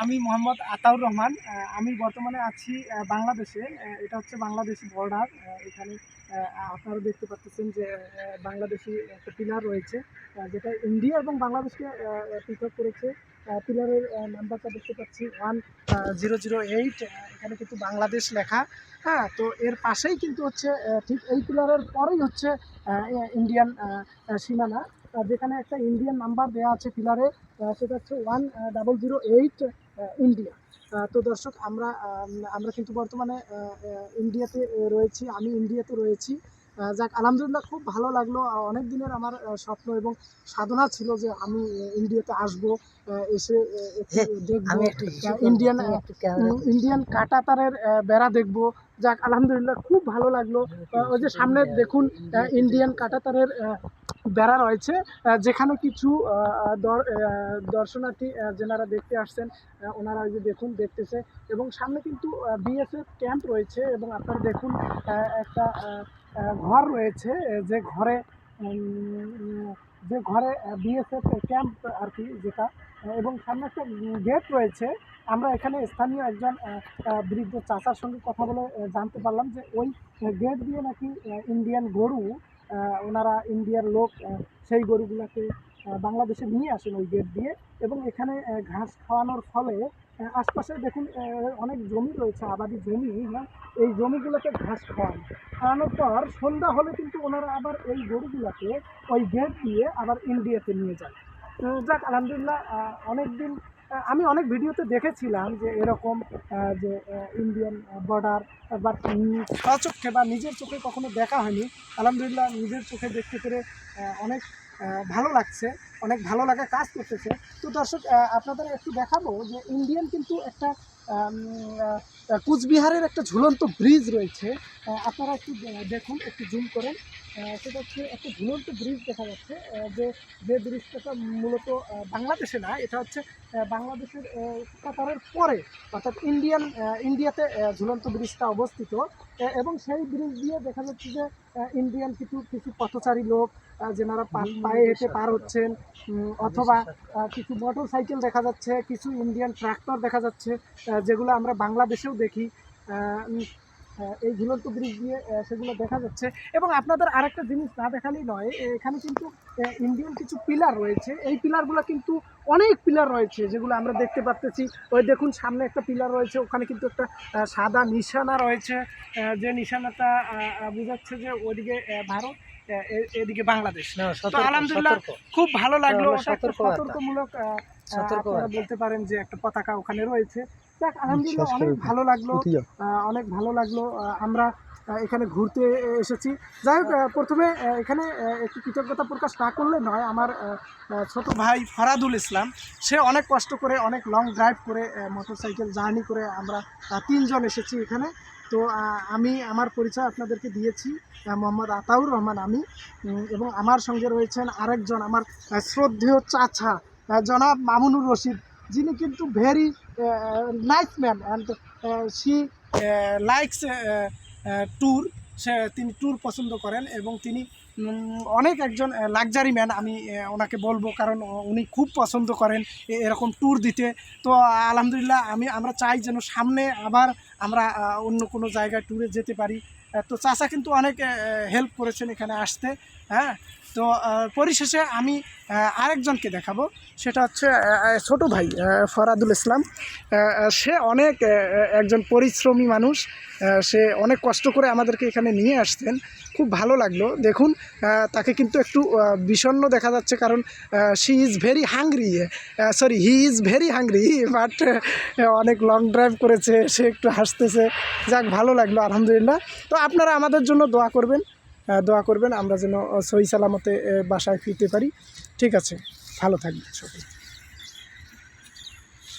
আমি মোহাম্মদ আতাউর রহমান। আমি বর্তমানে আছি বাংলাদেশে। এটা হচ্ছে বাংলাদেশি বর্ডার। এখানে আপনারা দেখতে পাচ্ছেন যে বাংলাদেশি একটা পিলার রয়েছে, যেটা ইন্ডিয়া এবং বাংলাদেশকে পৃথক করেছে। পিলারের নাম্বারটা দেখতে পাচ্ছি 1008। এখানে কিন্তু বাংলাদেশ লেখা। হ্যাঁ, তো এর পাশেই কিন্তু হচ্ছে ঠিক এই পিলারের পরেই হচ্ছে ইন্ডিয়ান সীমানা, যেখানে একটা ইন্ডিয়ান নাম্বার দেওয়া আছে পিলারে, সেটা হচ্ছে 1008 ইন্ডিয়া। তো দর্শক, আমরা কিন্তু বর্তমানে ইন্ডিয়াতে রয়েছি। আমি ইন্ডিয়াতে রয়েছি। যাক, আলহামদুলিল্লাহ, খুব ভালো লাগলো। অনেক দিনের আমার স্বপ্ন এবং সাধনা ছিল যে আমি ইন্ডিয়াতে আসবো, এসে দেখবো ইন্ডিয়ান কাঁটাতারের বেড়া দেখবো। যাক, আলহামদুলিল্লাহ, খুব ভালো লাগলো। ওই যে সামনে দেখুন ইন্ডিয়ান কাঁটাতারের বেড়া রয়েছে, যেখানে কিছু দর্শনার্থী যেনারা দেখতে আসছেন ওনারা ওই যে দেখুন দেখতেছে, এবং সামনে কিন্তু বিএসএফ ক্যাম্প রয়েছে, এবং আপনারা দেখুন একটা ঘর রয়েছে, যে ঘরে বিএসএফ ক্যাম্প আর কি, যেটা, এবং সামনে একটা গেট রয়েছে। আমরা এখানে স্থানীয় একজন বৃদ্ধ চাচার সঙ্গে কথা বলে জানতে পারলাম যে ওই গেট দিয়ে নাকি ইন্ডিয়ান গরু, ওনারা ইন্ডিয়ার লোক সেই গরুগুলোকে বাংলাদেশে নিয়ে আসেন ওই গেট দিয়ে, এবং এখানে ঘাস খাওয়ানোর ফলে আশপাশে দেখুন অনেক জমি রয়েছে, আবাদি জমি। হ্যাঁ, এই জমিগুলোকে ঘাস খাওয়ানোর পর সন্ধ্যা হলে কিন্তু ওনারা আবার এই গরুগুলোকে ওই গেট দিয়ে আবার ইন্ডিয়াতে নিয়ে যান। যাক, আলহামদুলিল্লাহ, অনেক দিন আমি অনেক ভিডিওতে দেখেছিলাম যে এরকম যে ইন্ডিয়ান বর্ডার, বাট স্বচক্ষে বা নিজের চোখে কখনো দেখা হয়নি। আলহামদুলিল্লাহ, নিজের চোখে দেখতে পেরে অনেক ভালো লাগছে, অনেক ভালো লাগা কাজ করতেছে। তো দর্শক, আপনাদের একটু দেখাবো যে ইন্ডিয়ান কিন্তু একটা কুচবিহারের একটা ঝুলন্ত ব্রিজ রয়েছে। আপনারা একটু দেখুন, একটু জুম করেন। সেটা হচ্ছে একটা ঝুলন্ত ব্রিজ দেখা যাচ্ছে, যে ব্রিজটা মূলত বাংলাদেশে না, এটা হচ্ছে বাংলাদেশের কাতারের পরে, অর্থাৎ ইন্ডিয়াতে ঝুলন্ত ব্রিজটা অবস্থিত। এবং সেই ব্রিজ দিয়ে দেখা যাচ্ছে যে ইন্ডিয়ান কিছু পথচারী লোক যেনারা পায়ে হেঁটে পার হচ্ছেন, অথবা কিছু মোটর সাইকেল দেখা যাচ্ছে, কিছু ইন্ডিয়ান ট্রাক্টর দেখা যাচ্ছে, যেগুলো আমরা বাংলাদেশেও দেখি। এই ঝুলন্ত ব্রিজ দিয়ে সেগুলো দেখা যাচ্ছে। এবং আপনাদের আরেকটা জিনিস না দেখালেই নয়, এখানে কিন্তু ইন্ডিয়ান কিছু পিলার রয়েছে। এই পিলারগুলো কিন্তু অনেক পিলার রয়েছে, যেগুলো আমরা দেখতে পাচ্ছি। ওই দেখুন সামনে একটা পিলার রয়েছে, ওখানে কিন্তু একটা সাদা নিশানা রয়েছে, যে নিশানাটা বোঝাচ্ছে যে ওইদিকে ভারত, এদিকে বাংলাদেশ। তো আলহামদুলিল্লাহ, খুব ভালো লাগলো। সতর্কমূলক আপনারা বলতে পারেন যে একটা পতাকা ওখানে রয়েছে। যাক, আলহামদুলিল্লাহ, অনেক ভালো লাগলো। আমরা এখানে ঘুরতে এসেছি। যাই হোক, প্রথমে এখানে একটু কৃতজ্ঞতা প্রকাশ না করলে নয়। আমার ছোট ভাই ফরাদুল ইসলাম, সে অনেক কষ্ট করে, অনেক লং ড্রাইভ করে, মোটরসাইকেল জার্নি করে আমরা 3 জন এসেছি এখানে। তো আমি আমার পরিচয় আপনাদেরকে দিয়েছি, মোহাম্মদ আতাউর রহমান আমি, এবং আমার সঙ্গে রয়েছেন আরেকজন আমার শ্রদ্ধেয় চাচা, জনাব মামুনুর রশিদ, যিনি কিন্তু very nice man, and she likes tour. তিনি ট্যুর পছন্দ করেন, এবং তিনি অনেক একজন লাক্সারি ম্যান, আমি ওনাকে বলবো, কারণ উনি খুব পছন্দ করেন এরকম ট্যুর দিতে। তো আলহামদুলিল্লাহ, আমরা চাই যেন সামনে আবার আমরা অন্য কোনো জায়গায় ট্যুরে যেতে পারি। তো চাচা কিন্তু অনেক হেল্প করেছেন এখানে আসতে। হ্যাঁ, তো পরিশেষে আমি আরেকজনকে দেখাবো, সেটা হচ্ছে ছোট ভাই ফরাদুল ইসলাম। সে অনেক একজন পরিশ্রমী মানুষ, সে অনেক কষ্ট করে আমাদেরকে এখানে নিয়ে আসছেন। খুব ভালো লাগলো। দেখুন, তাকে কিন্তু একটু বিষণ্ণ দেখা যাচ্ছে, কারণ he is very hungry, but অনেক লং ড্রাইভ করেছে, সে একটু হাসতেছে। যাক, ভালো লাগলো, আলহামদুলিল্লাহ। তো আপনারা আমাদের জন্য দোয়া করবেন, আমরা যেন সহি সালামতে বাসায় ফিরতে পারি। ঠিক আছে, ভালো থাকবেন সবাই।